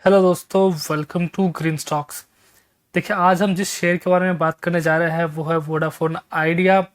Hello दोस्तों, welcome to green stocks. देखिए, आज हम जिस शेयर के बारे में बात करने जा रहे हैं वो है वोडाफोन आइडिया।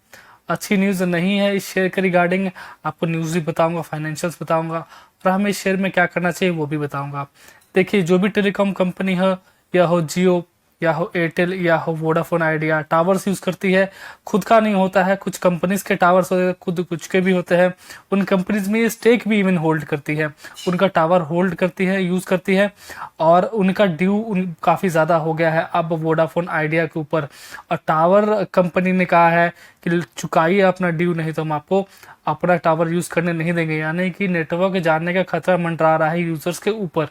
अच्छी न्यूज़ नहीं है इस शेयर के रिगार्डिंग। आपको न्यूज़ भी बताऊंगा, फाइनेंशियल्स बताऊंगा और हमें इस शेयर में क्या करना चाहिए वो भी बताऊंगा। देखिए, जो भी टेलीकॉम कंपनी हो, या हो जियो, या हो एयरटेल, या हो वोडाफोन आइडिया, टावर्स यूज़ करती है। खुद का नहीं होता है, कुछ कंपनीज के टावर्स होते हैं, खुद कुछ के भी होते हैं। उन कंपनीज में ये स्टेक भी इवन होल्ड करती है, उनका टावर होल्ड करती है, यूज़ करती है। और उनका ड्यू काफ़ी ज़्यादा हो गया है अब वोडाफोन आइडिया के ऊपर। और टावर कंपनी ने कहा है कि चुकाइए अपना ड्यू, नहीं तो हम आपको अपना टावर यूज़ करने नहीं देंगे। यानी कि नेटवर्क जाने का खतरा मंडरा रहा है यूजर्स के ऊपर।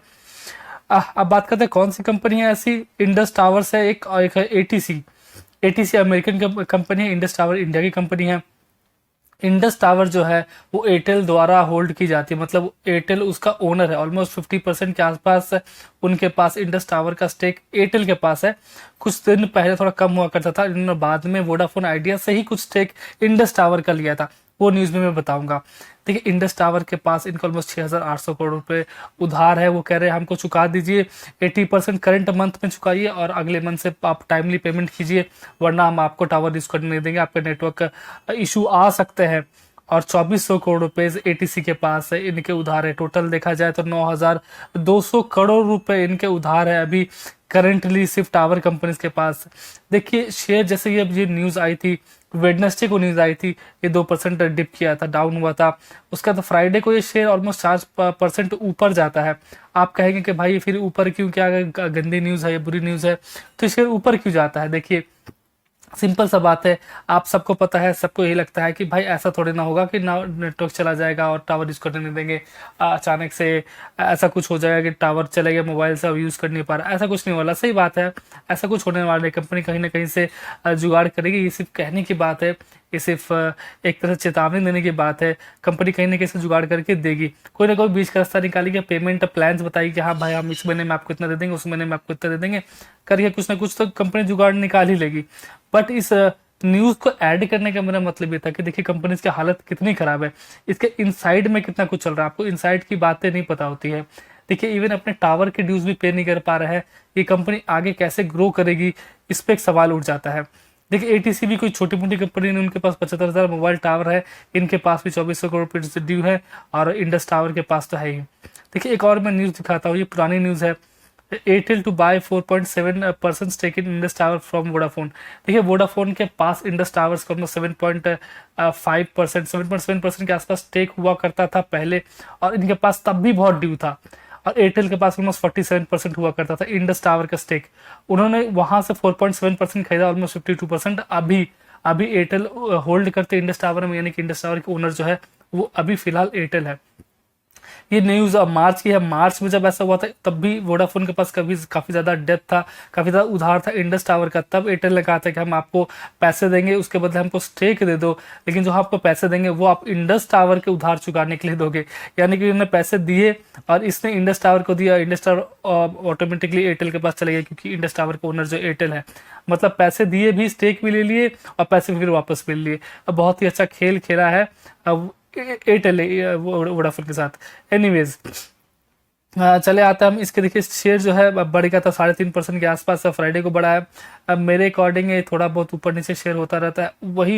अब बात करते हैं कौन सी कंपनी है ऐसी। इंडस टावर्स है एक, और एक है एटीसी। एटीसी अमेरिकन कंपनी है, इंडस टावर इंडिया की कंपनी है। इंडस टावर जो है वो एयरटेल द्वारा होल्ड की जाती है, मतलब एयरटेल उसका ओनर है। ऑलमोस्ट 50% के आसपास उनके पास इंडस टावर का स्टेक एयरटेल के पास है। कुछ दिन पहले थोड़ा कम हुआ करता था, इन्होंने बाद में वोडाफोन आइडिया से ही कुछ स्टेक इंडस टावर का लिया था, वो न्यूज़ में मैं बताऊंगा। देखिए, इंडस टावर के पास इनको ऑलमोस्ट 6,800 करोड़ रुपए उधार है। वो कह रहे हैं हमको चुका दीजिए, 80% करंट मंथ में चुकाइए और अगले मंथ से आप टाइमली पेमेंट कीजिए, वरना हम आपको टावर यूज करने नहीं देंगे, आपके नेटवर्क इशू आ सकते हैं। और 2400 करोड़ रुपए एटीसी के पास है, इनके उधार है। टोटल देखा जाए तो 9,200 करोड़ रुपए इनके उधार है अभी करंटली सिर्फ टावर कंपनीज के पास। देखिए, शेयर जैसे ही अब ये न्यूज़ आई थी, वेडनेसडे को न्यूज़ आई थी, ये 2% डिप किया था, डाउन हुआ था। उसका तो फ्राइडे को ये शेयर ऑलमोस्ट 4% ऊपर जाता है। आप कहेंगे कि भाई फिर ऊपर क्यों, क्या गंदी न्यूज़ है या बुरी न्यूज़ है, तो शेयर ऊपर क्यों जाता है। देखिए, सिंपल सा बात है, आप सबको पता है, सबको यही लगता है कि भाई ऐसा थोड़ी ना होगा कि ना नेटवर्क चला जाएगा और टावर यूज़ करने नहीं देंगे। अचानक से ऐसा कुछ हो जाएगा कि टावर चले गया, मोबाइल से अब यूज़ कर नहीं पा रहा। ऐसा कुछ नहीं वाला, सही बात है, ऐसा कुछ होने वाला है। कंपनी कहीं ना कहीं से जुगाड़ करेगी। ये सिर्फ कहने की बात है, ये सिर्फ एक तरह से चेतावनी देने की बात है। कंपनी कहीं ना कहीं से जुगाड़ करके देगी, कोई ना कोई बीच का रास्ता निकालेगी, पेमेंट प्लान्स बताएगी कि हाँ भाई हम इस महीने में आपको इतना दे देंगे, उस महीने में आपको इतना दे देंगे, करके कुछ ना कुछ तो कंपनी जुगाड़ निकाल ही लेगी। बट इस न्यूज़ को ऐड करने का मेरा मतलब ये था कि देखिए कंपनीज की हालत कितनी खराब है, इसके इनसाइड में कितना कुछ चल रहा है, आपको इनसाइड की बातें नहीं पता होती है। देखिए, इवन अपने टावर के ड्यूज भी पे नहीं कर पा रहा है, ये कंपनी आगे कैसे ग्रो करेगी, इस पर एक सवाल उठ जाता है। देखिए, एटीसी भी कोई छोटी मोटी कंपनी नहीं, उनके पास 75,000 मोबाइल टावर है, इनके पास भी 2400 करोड़ रुपये से ड्यू है, और इंडस टावर के पास तो है ही। देखिए, एक और मैं न्यूज़ दिखाता हूँ, ये पुरानी न्यूज़ है। Airtel to buy 4.7% stake in Indus tower from Vodafone. देखिए, वोडाफोन के पास इंडस टावर्स का 7.5%, 7.7% के आसपास स्टेक हुआ करता था पहले, और इनके पास तब भी बहुत ड्यू था। और एयरटेल के पास ऑलमोस्ट 47% हुआ करता था इंडस टावर का स्टेक। उन्होंने वहां से 4.7% खरीदा, ऑलमोस्ट 52%। अभी अभी एयरटेल होल्ड करते इंडस टावर में, यानी कि इंडस टावर के ओनर जो है वो अभी फिलहाल एयरटेल है। ये न्यूज़ अब मार्च की है। मार्च में जब ऐसा हुआ था तब भी वोडाफोन के पास काफ़ी ज़्यादा डेट था, काफ़ी ज़्यादा उधार था इंडस टावर का। तब एयरटेल ने कहा था कि हम आपको पैसे देंगे, उसके बदले हमको स्टेक दे दो, लेकिन जो आपको पैसे देंगे वो आप इंडस टावर के उधार चुकाने के लिए दोगे। यानी कि उन्होंने पैसे दिए और इसने इंडस टावर को दिया, इंडस टावर ऑटोमेटिकली एयरटेल के पास चले गए, क्योंकि इंडस टावर का ओनर जो एयरटेल है। मतलब पैसे दिए भी, स्टेक भी ले लिए और पैसे फिर वापस मिल लिए। अब बहुत ही अच्छा खेल खेला है अब एयरटेल वोडाफोन के साथ। एनीवेज, चले आते हैं हम इसके। देखिए, शेयर जो है अब बढ़ गया था 3.5% के आसपास, फ्राइडे को बढ़ा है। अब मेरे अकॉर्डिंग ये थोड़ा बहुत ऊपर नीचे शेयर होता रहता है, वही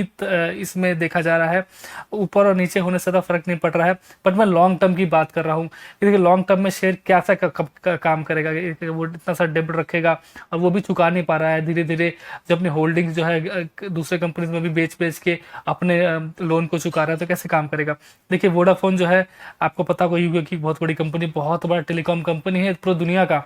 इसमें देखा जा रहा है। ऊपर और नीचे होने से ज़्यादा फर्क नहीं पड़ रहा है। बट मैं लॉन्ग टर्म की बात कर रहा हूँ। देखिए, लॉन्ग टर्म में शेयर कैसा काम करेगा, वो इतना सा डेब्ट रखेगा और वो भी चुका नहीं पा रहा है। धीरे धीरे जब अपनी होल्डिंग जो है दूसरे कंपनीज में भी बेच बेच के अपने लोन को चुका रहा है, तो कैसे काम करेगा। देखिए, वोडाफोन जो है, आपको पता कोई होगा कि बहुत बड़ी कंपनी, बहुत बड़ा टेलीकॉम कंपनी है, पूरी दुनिया का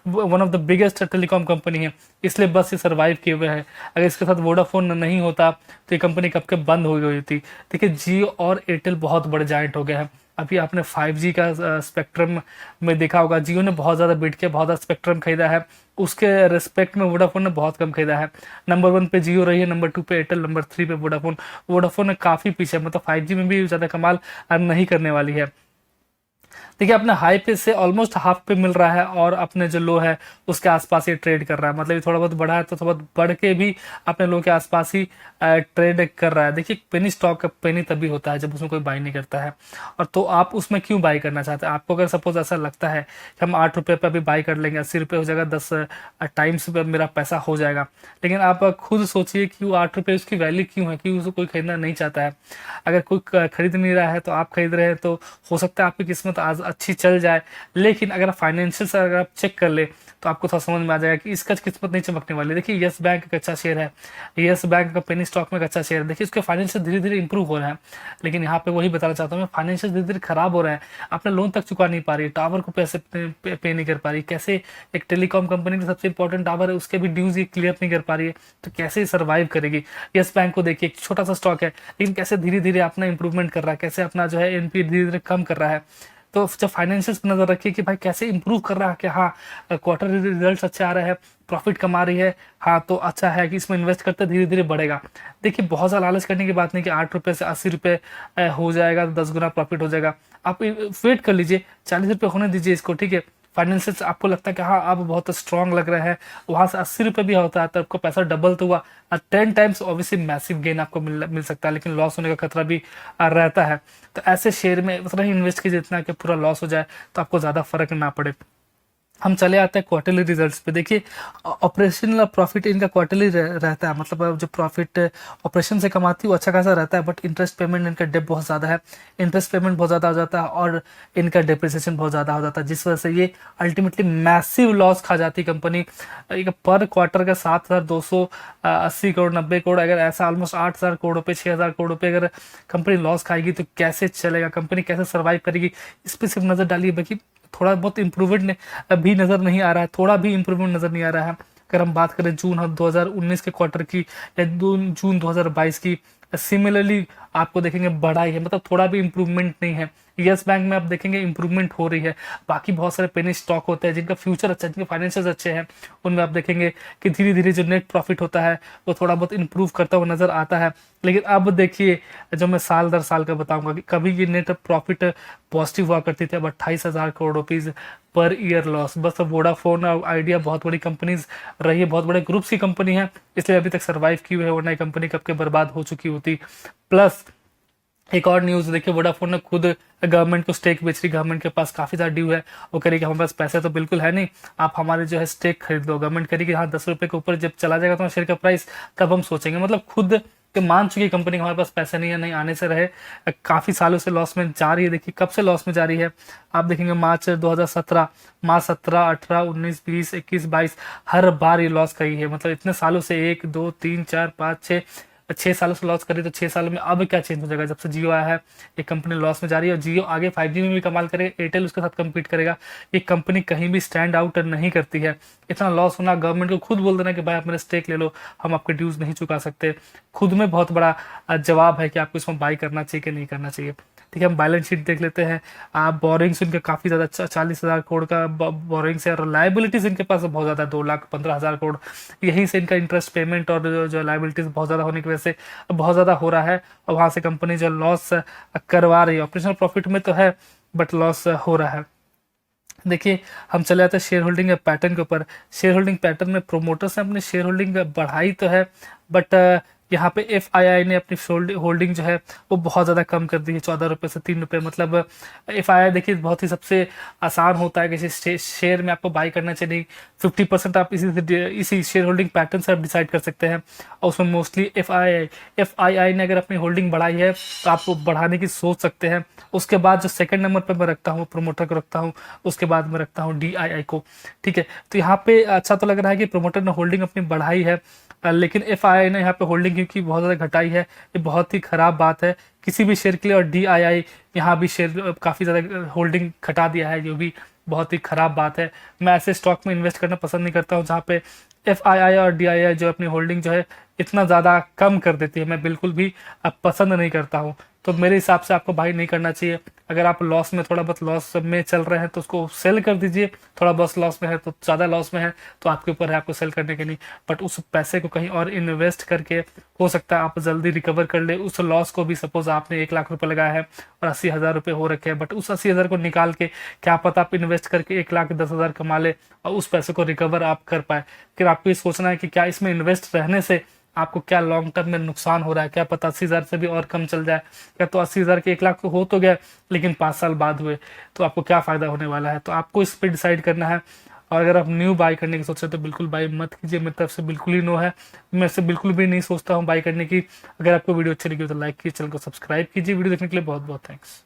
one of the biggest telecom company है, इसलिए बस ये सर्वाइव किए हुए है। अगर इसके साथ वोडाफोन नहीं होता तो ये कंपनी कब के बंद हो गई होती। देखिए, जियो और एयरटेल बहुत बड़े जायंट हो गए हैं। अभी आपने 5G का स्पेक्ट्रम में देखा होगा, जियो ने बहुत ज़्यादा बिट किया, बहुत ज़्यादा स्पेक्ट्रम खरीदा है, उसके रिस्पेक्ट में वोडाफोन ने बहुत कम खरीदा है। नंबर 1 पे जियो रही है, नंबर 2 पे एयरटेल, नंबर 3 पे वोडाफोन। वोडाफोन ने काफ़ी पीछे, मतलब 5G में भी ज़्यादा कमाल नहीं करने वाली है। देखिए अपने हाई पे से ऑलमोस्ट हाफ पे मिल रहा है और अपने जो लो है उसके आसपास ये ट्रेड कर रहा है, मतलब ये थोड़ा बहुत बढ़ा है तो थोड़ा बहुत बढ़ के भी अपने लो के आसपास ही ट्रेड कर रहा है। देखिए पेनी स्टॉक का पेनी तभी होता है जब उसमें कोई बाई नहीं करता है। और तो आप उसमें क्यों बाई करना चाहते हैं? आपको अगर सपोज ऐसा लगता है कि हम 8 रुपये पे अभी बाई कर लेंगे, 80 रुपये हो जाएगा, 10 टाइम्स पे मेरा पैसा हो जाएगा, लेकिन आप खुद सोचिए कि वो 8 रुपये उसकी वैल्यू क्यों है, कि उसको कोई खरीदना नहीं चाहता है। अगर कोई खरीद नहीं रहा है तो आप खरीद रहे हैं, तो हो सकता है आपकी किस्मत आज अच्छी चल जाए। लेकिन अगर फाइनेंशियल से अगर आप चेक कर ले तो आपको थोड़ा समझ में आ जाएगा कि इसका किस्मत नहीं चमकने वाली। देखिए यस बैंक एक अच्छा शेयर है, यस बैंक का पेनी स्टॉक में एक अच्छा शेयर है। देखिए इसके फाइनेंशियल धीरे धीरे इंप्रूव हो रहा है, लेकिन यहाँ पे वही बताना चाहता हूँ मैं, फाइनेंशियल धीरे धीरे खराब हो रहा है। अपना लोन तक चुका नहीं पा रही, टावर को पैसे पे नहीं कर पा रही। कैसे एक टेलीकॉम कंपनी का सबसे इंपॉर्टेंट टावर है, उसके भी ड्यूज ये क्लियर नहीं कर पा रही है, तो कैसे सर्वाइव करेगी? यस बैंक को देखिए, एक छोटा सा स्टॉक है लेकिन कैसे धीरे धीरे अपना इंप्रूवमेंट कर रहा है, कैसे अपना जो है एनपी धीरे धीरे कम कर रहा है। तो जब फाइनेंशियल पर नजर रखिए कि भाई कैसे इंप्रूव कर रहा है, कि हाँ क्वार्टर रिजल्ट्स अच्छे आ रहे हैं, प्रॉफिट कमा रही है, हाँ तो अच्छा है कि इसमें इन्वेस्ट करते धीरे धीरे बढ़ेगा। देखिए बहुत ज़्यादा लालच करने की बात नहीं कि 8 रुपये से 80 रुपये हो जाएगा तो 10 गुना प्रॉफिट हो जाएगा। आप वेट कर लीजिए, 40 रुपये होने दीजिए इसको, ठीक है। फाइनेंशियल से आपको लगता है कि हाँ आप बहुत स्ट्रांग लग रहे हैं, वहां से 80 रुपये भी होता है तो आपको पैसा डबल तो हुआ, 10 टाइम्स ऑब्वियसली मैसिव गेन आपको मिल सकता है, लेकिन लॉस होने का खतरा भी रहता है। तो ऐसे शेयर में उतना ही इन्वेस्ट कीजिए जितना कि पूरा लॉस हो जाए तो आपको ज़्यादा फर्क ना पड़े। हम चले आते हैं क्वार्टरली रिजल्ट्स पे। देखिए ऑपरेशनल प्रॉफिट इनका क्वार्टरली रहता है, मतलब जो प्रॉफिट ऑपरेशन से कमाती है वो अच्छा खासा रहता है, बट इंटरेस्ट पेमेंट इनका डेप बहुत ज़्यादा है, इंटरेस्ट पेमेंट बहुत ज़्यादा हो जाता है और इनका डेप्रिसिएशन बहुत ज़्यादा हो जाता है, जिस वजह से ये अल्टीमेटली मैसिव लॉस खा जाती है कंपनी। एक पर क्वार्टर का 7,280 करोड़ 90 करोड़, अगर ऐसा ऑलमोस्ट 8,000 करोड़ रुपये 6,000 करोड़ रुपये अगर कंपनी लॉस खाएगी तो कैसे चलेगा, कंपनी कैसे सर्वाइव करेगी? इस पर सिर्फ नज़र डालिए। बाकी थोड़ा बहुत इम्प्रूवमेंट भी नज़र नहीं आ रहा है, थोड़ा भी इम्प्रूवमेंट नज़र नहीं आ रहा है। अगर हम बात करें जून 2019 के क्वार्टर की या जून 2022 की, सिमिलरली आपको देखेंगे बढ़ाई है, मतलब थोड़ा भी इम्प्रूवमेंट नहीं है। यस बैंक में आप देखेंगे इम्प्रूवमेंट हो रही है। बाकी बहुत सारे पेनी स्टॉक होते हैं जिनका फ्यूचर अच्छा है, जिनके फाइनेंशियल अच्छे हैं, उनमें आप देखेंगे कि धीरे धीरे जो नेट प्रॉफिट होता है वो थोड़ा बहुत इंप्रूव करता हुआ नजर आता है। लेकिन अब देखिए जो मैं साल दर साल का बताऊंगा कि कभी ये नेट प्रॉफिट पॉजिटिव हुआ करती थी, अब 28,000 crore rupees per year loss. बस वोडाफोन और आइडिया बहुत बड़ी कंपनीज रही है, बहुत बड़े ग्रुप्स की कंपनी है, इसलिए अभी तक सर्वाइव की हुई है, वरना ये कंपनी कब के बर्बाद हो चुकी होती। प्लस एक और न्यूज़ देखिए, वोडाफोन ने खुद गवर्नमेंट को स्टेक बेच रही, गवर्नमेंट के पास काफ़ी ज़्यादा ड्यू है, वो करेगी हमारे पास पैसे तो बिल्कुल है नहीं, आप हमारे जो है स्टेक खरीद लो। गवर्नमेंट करेगी हाँ 10 रुपये के ऊपर जब चला जाएगा तो शेयर का प्राइस, तब हम सोचेंगे। मतलब खुद के मान चुकी कंपनी हमारे पास पैसे नहीं है, नहीं आने से रहे, काफ़ी सालों से लॉस में जा रही है। देखिए कब से लॉस में जा रही है, आप देखेंगे मार्च 2017, मार्च 17, 18, 19, 20, 21, 22, हर बार ये लॉस करी है। मतलब इतने सालों से 1, 2, 3, 4, 5, 6 सालों से लॉस करी, तो 6 सालों में अब क्या चेंज हो जाएगा? जब से जियो आया है ये कंपनी लॉस में जा रही है, और जियो आगे 5G में भी कमाल करेगा, एयरटेल उसके साथ कम्पीट करेगा। ये कंपनी कहीं भी स्टैंड आउट नहीं करती है। इतना लॉस होना, गवर्नमेंट को खुद बोल देना कि भाई आप मेरे स्टेक ले लो, हम आपके ड्यूज नहीं चुका सकते, खुद में बहुत बड़ा जवाब है कि आपको इसमें बाई करना चाहिए कि नहीं करना चाहिए। ठीक है, हम बैलेंस शीट देख लेते हैं। आप बोरिंग्स इनके काफ़ी ज़्यादा 40,000 करोड़ का बोरिंग्स है, और लाइबिलिटीज़ इनके पास बहुत ज़्यादा 2,15,000 करोड़। यहीं से इनका इंटरेस्ट पेमेंट और जो लाइबिलिटीज़ बहुत ज़्यादा होने की वजह से बहुत ज़्यादा हो रहा है, और वहाँ से कंपनी जो लॉस करवा रही है, ऑपरेशनल प्रॉफिट में तो है बट लॉस हो रहा है। देखिए हम चले आते हैं शेयर होल्डिंग पैटर्न के ऊपर। शेयर होल्डिंग पैटर्न में प्रोमोटर्स ने अपनी शेयर होल्डिंग बढ़ाई तो है, बट यहाँ पे FII ने अपनी होल्डिंग जो है वो बहुत ज़्यादा कम कर दी है, 14 रुपये से 3 रुपये। मतलब FII देखिए बहुत ही सबसे आसान होता है कि शेयर में आपको बाई करना चाहिए, 50% आप इसी शेयर होल्डिंग पैटर्न से आप डिसाइड कर सकते हैं। और उसमें मोस्टली FII ने अगर अपनी होल्डिंग बढ़ाई है तो आप बढ़ाने की सोच सकते हैं। उसके बाद जो सेकंड नंबर पर मैं रखता हूँ प्रोमोटर को रखता हूँ, उसके बाद मैं रखता हूँ DII को। ठीक है, तो यहाँ पे अच्छा तो लग रहा है कि प्रोमोटर ने होल्डिंग अपनी बढ़ाई है, लेकिन FII ने यहाँ पे होल्डिंग क्योंकि बहुत ज़्यादा घटाई है, ये बहुत ही ख़राब बात है किसी भी शेयर के लिए। और DII यहाँ भी शेयर काफ़ी ज़्यादा होल्डिंग घटा दिया है, जो भी बहुत ही ख़राब बात है। मैं ऐसे स्टॉक में इन्वेस्ट करना पसंद नहीं करता हूँ जहाँ पे FII और DII जो अपनी होल्डिंग जो है इतना ज़्यादा कम कर देती है, मैं बिल्कुल भी अब पसंद नहीं करता हूँ। तो मेरे हिसाब से आपको भाई नहीं करना चाहिए। अगर आप लॉस में, थोड़ा बहुत लॉस में चल रहे हैं तो उसको सेल कर दीजिए, थोड़ा बहुत लॉस में है तो, ज़्यादा लॉस में है तो आपके ऊपर है आपको सेल करने के लिए। बट उस पैसे को कहीं और इन्वेस्ट करके हो सकता है आप जल्दी रिकवर कर ले उस लॉस को भी। सपोज आपने 1 लाख रुपए लगाया है और 80,000 रुपये हो रखे हैं, बट उस 80,000 को निकाल के क्या पता आप इन्वेस्ट करके 1,10,000 कमा ले और उस पैसे को रिकवर आप कर पाए। फिर आपको ये सोचना है कि क्या इसमें इन्वेस्ट रहने से आपको क्या लॉन्ग टर्म में नुकसान हो रहा है, क्या पता 80,000 से भी और कम चल जाए, या तो 80,000 के 1 लाख तो हो तो गया लेकिन 5 साल बाद हुए तो आपको क्या फायदा होने वाला है। तो आपको इस पर डिसाइड करना है। और अगर आप न्यू बाई करने की सोच रहे हैं तो बिल्कुल बाई मत कीजिए, मेरी तरफ से बिल्कुल ही नो है। मैं से बिल्कुल भी नहीं सोचता हूँ बाई करने की। अगर आपको वीडियो अच्छी लगी हो तो लाइक कीजिए, चैनल को सब्सक्राइब कीजिए। वीडियो देखने के लिए बहुत बहुत थैंक्स।